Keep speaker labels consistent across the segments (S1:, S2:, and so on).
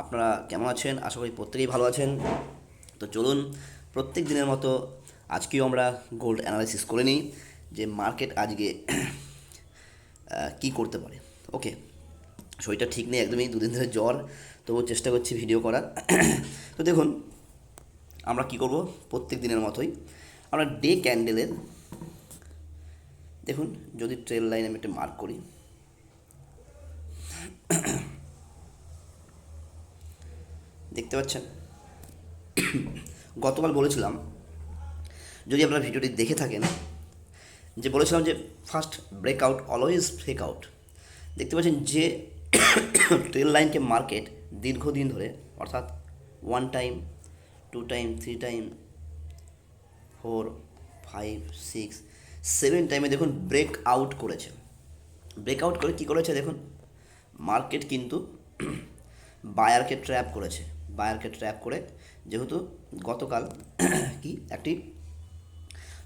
S1: আপনারা কেমন আছেন? আশা করি প্রত্যেকেই ভালো আছেন। তো চলুন প্রত্যেক দিনের মতো আজকেও আমরা গোল্ড অ্যানালাইসিস করে নিই যে মার্কেট আজকে কী করতে পারে। ওকে, শরীরটা ঠিক নেই একদমই, দুদিন ধরে জ্বর, তবুও চেষ্টা করছি ভিডিও করার। তো দেখুন আমরা কি করব, প্রত্যেক দিনের মতোই আমরা ডে ক্যান্ডেলের, দেখুন যদি ট্রেল লাইন আমি একটা মার্ক করি, দেখতে পাচ্ছেন গতকাল বলেছিলাম, যদি আপনারা ভিডিওটি দেখে থাকেন, যে বলেছিলাম যে first breakout always break out. দেখতে পাচ্ছেন যে ট্রেল লাইনকে মার্কেট দীর্ঘদিন ধরে, অর্থাৎ 1 টাইম, 2 টাইম, 3 টাইম, 4, 5, 6, 7 টাইমে দেখুন ব্রেক আউট করেছে। ব্রেকআউট করে কী করেছে দেখুন, মার্কেট কিন্তু বায়ারকে ট্র্যাপ করেছে। বায়ারকে ট্র্যাপ করে, যেহেতু গতকাল কি একটি,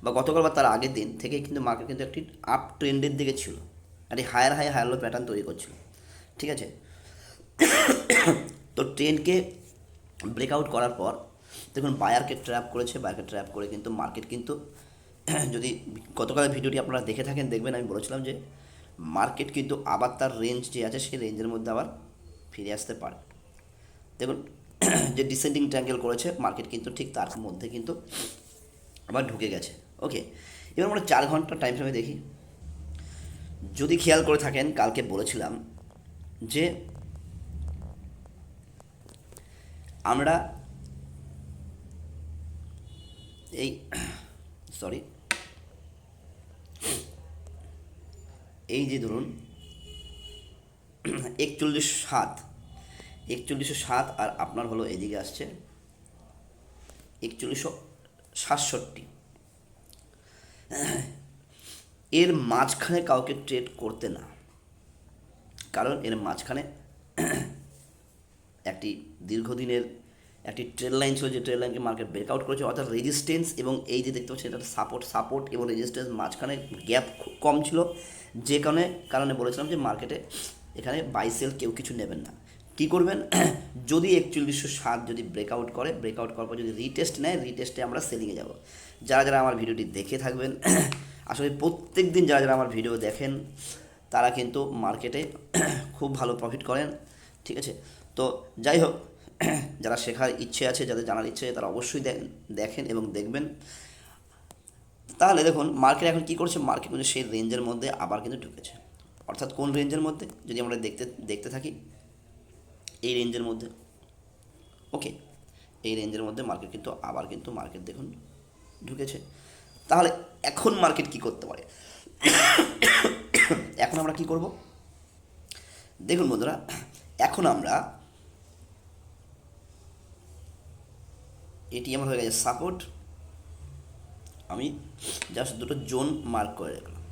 S1: বা গতকাল বা তার আগের দিন থেকে কিন্তু মার্কেট কিন্তু একটি আপ ট্রেন্ডের দিকে ছিল, একটি higher high higher low pattern তৈরি করছিল, ঠিক আছে। তো ট্রেন্ডকে ব্রেকআউট করার পর দেখুন বায়ারকে ট্র্যাপ করেছে। বায়ারকে ট্র্যাপ করে কিন্তু মার্কেট কিন্তু যদি গতকালের ভিডিওটি আপনারা দেখে থাকেন, দেখবেন আমি বলেছিলাম যে মার্কেট কিন্তু আবার তার রেঞ্জ যে আছে সেই রেঞ্জের মধ্যে আবার ফিরে আসতে পারে। দেখুন যে ডিসেন্ডিং ট্রায়াঙ্গেল করেছে মার্কেট কিন্তু ঠিক তার মধ্যে কিন্তু আবার ঢুকে গেছে। ওকে, এবার আমরা 4 ঘন্টা টাইম ফ্রেমে দেখি। যদি খেয়াল করে থাকেন, কালকে বলেছিলাম যে আমরা এই সরি এই যে ধরুন 41.7, 4107, আর আপনার হলো এদিকে আসছে 4167, এর মাঝখানে কাউকে ট্রেড করতে না, কারণ এর মাঝখানে একটি দীর্ঘদিনের একটি ট্রেড লাইন ছিল, যে ট্রেড লাইনকে মার্কেট ব্রেকআউট করেছে, অর্থাৎ রেজিস্ট্যান্স এবং এই যে দেখতে পাচ্ছি এটা সাপোর্ট এবং রেজিস্ট্যান্স মাঝখানে গ্যাপ খুব কম ছিল, যে কারণে বলেছিলাম যে মার্কেটে এখানে বাই সেল কেউ কিছু নেবেন না। কী করবেন, যদি 4107 যদি ব্রেকআউট করার পর যদি রিটেস্ট নেয়, রিটেস্টে আমরা সেলিংয়ে যাব। যারা যারা আমার ভিডিওটি দেখে থাকবেন, আসলে প্রত্যেক দিন যারা যারা আমার ভিডিও দেখেন তারা কিন্তু মার্কেটে খুব ভালো প্রফিট করেন, ঠিক আছে। তো যাই হোক, যারা শেখার ইচ্ছে আছে, যাদের জানার ইচ্ছে আছে, তারা অবশ্যই দেখেন এবং দেখবেন। তাহলে দেখুন মার্কেট এখন কী করছে, মার্কেট কিন্তু সেই রেঞ্জের মধ্যে আবার কিন্তু ঢুকেছে। অর্থাৎ কোন রেঞ্জের মধ্যে, যদি আমরা দেখতে থাকি, এই রেঞ্জের মধ্যে। ওকে, এই রেঞ্জের মধ্যে মার্কেট কিন্তু আবার কিন্তু মার্কেট দেখুন ঢুকেছে। তাহলে এখন মার্কেট কি করতে পারে, এখন আমরা কি করব, দেখুন বন্ধুরা, এখন আমরা এটি আমার হয়ে গেছে সাপোর্ট, আমি জাস্ট দুটো জোন মার্ক করে রাখলাম,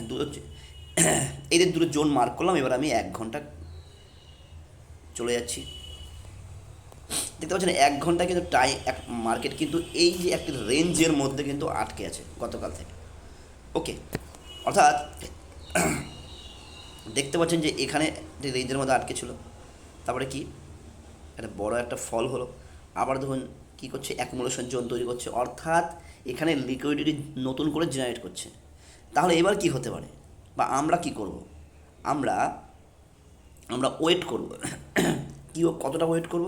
S1: দুটো এদের দুটো জোন মার্ক করলাম। এবার আমি 1 ঘন্টা চলে যাচ্ছি। দেখতে পাচ্ছেন 1 ঘন্টা কিন্তু মার্কেট কিন্তু এই যে একটি রেঞ্জের মধ্যে কিন্তু আটকে আছে গতকাল থেকে। ওকে, অর্থাৎ দেখতে পাচ্ছেন যে এখানে রেঞ্জের মধ্যে আটকে ছিল, তারপরে কি একটা বড় একটা ফল হলো, আবার দেখুন কী করছে, অ্যাকুমুলেশন জোন তৈরি করছে, অর্থাৎ এখানে লিকুইডিটি নতুন করে জেনারেট করছে। তাহলে এবার কি হতে পারে, বা আমরা কি করব, আমরা আমরা ওয়েট করব। কী কতটা ওয়েট করব,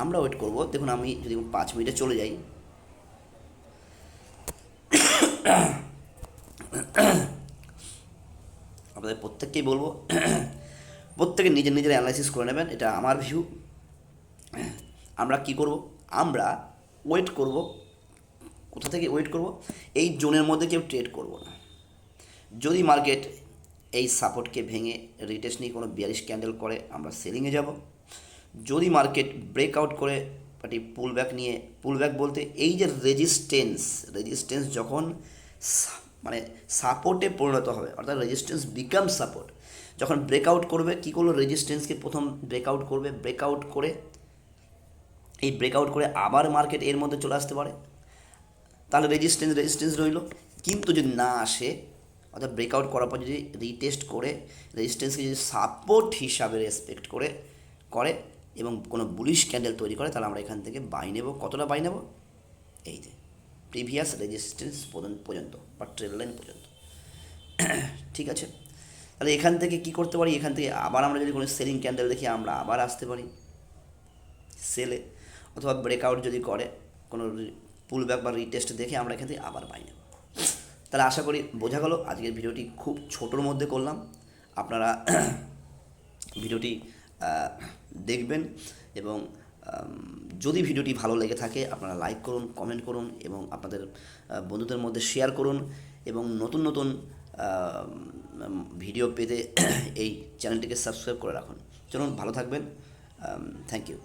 S1: আমরা ওয়েট করব, দেখুন আমি যদি 5 মিনিটে চলে যাই, আপনাদের প্রত্যেককেই বলবো প্রত্যেকে নিজের নিজের অ্যানালাইসিস করে নেবেন, এটা আমার ভিউ। আমরা কি করব, আমরা ওয়েট করব। কোথা থেকে ওয়েট করব, এই জোনের মধ্যে কেউ ট্রেড করব না। যদি মার্কেট এই সাপোর্টকে ভেঙে রিটেস্ট নিয়ে কোনো বিয়ারিশ ক্যান্ডেল করে, আমরা সেলিংয়ে যাব। যদি মার্কেট ব্রেকআউট করে পার্টি পুলব্যাক বলতে এই যে রেজিস্ট্যান্স যখন মানে সাপোর্টে পরিণত হবে, অর্থাৎ রেজিস্ট্যান্স বিকাম সাপোর্ট, যখন ব্রেকআউট করবে, কী করলো, রেজিস্ট্যান্সকে প্রথম ব্রেকআউট করবে, ব্রেকআউট করে আবার মার্কেট এর মধ্যে চলে আসতে পারে, তাহলে রেজিস্ট্যান্স রইল। কিন্তু যদি না আসে, অর্থাৎ ব্রেকআউট করার পর যদি রিটেস্ট করে রেজিস্ট্যান্সকে যদি সাপোর্ট হিসাবে রেসপেক্ট করে এবং কোনো বুলিশ ক্যান্ডেল তৈরি করে, তাহলে আমরা এখান থেকে বাই নেব। কতটা বাই নেব? এই যে প্রিভিয়াস রেজিস্ট্যান্স পর্যন্ত বা ট্রেড লাইন পর্যন্ত। ঠিক আছে, তাহলে এখান থেকে কি করতে পারি? এখান থেকে আবার আমরা যদি কোনো সেলিং ক্যান্ডেল দেখি, আমরা আবার আসতে পারি সেলে, অথবা ব্রেকআউট যদি করে কোনো পুল ব্যাক বা রিটেস্ট দেখে আমরা এখান থেকে আবার বাই নেব। তাহলে আশা করি বোঝা গেল। আজকের ভিডিওটি খুব ছোটোর মধ্যে করলাম, আপনারা ভিডিওটি দেখবেন এবং যদি ভিডিওটি ভালো লেগে থাকে আপনারা লাইক করুন, কমেন্ট করুন এবং আপনাদের বন্ধুদের মধ্যে শেয়ার করুন এবং নতুন নতুন ভিডিও পেতে এই চ্যানেলটিকে সাবস্ক্রাইব করে রাখুন। চলুন, ভালো থাকবেন। Thank you.